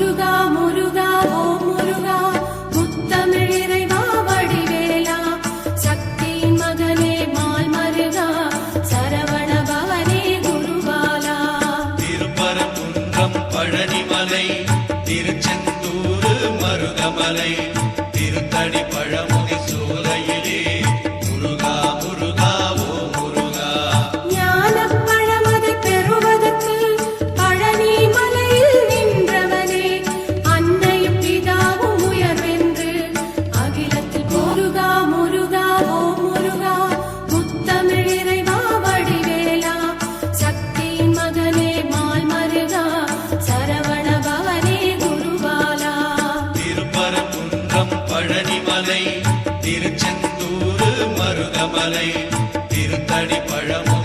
முருகா முருகா ஓ முருகா முத்தமிழ் இறைவா வடிவேலா சக்தியின் மகனே மால் மருகா சரவண பவனே குருபாலா. திருப்பரங்குன்றம் பழனிமலை திருச்செந்தூர் மருதமலை திருத்தடி பழமுதி சோலையிலே முருகா முருகா ஓ முருகா. ஞானப் பழமதை பெறுவதற்கு பழனி மலையில் நின்றவனே அன்னையும் பிதாவும் உயர்வென்று அகிலத்தில் முருகா முருகா ஓ முருகா முத்தமிழ் இறைவா வடிவேலா சக்தியின் மகனே மால் மருகா சரவண பவனே குருபாலா. திருப்பரங்குன்றம் பழனிமலை திருச்செந்தூர் மருதமலை திருத்தடி பழமுதி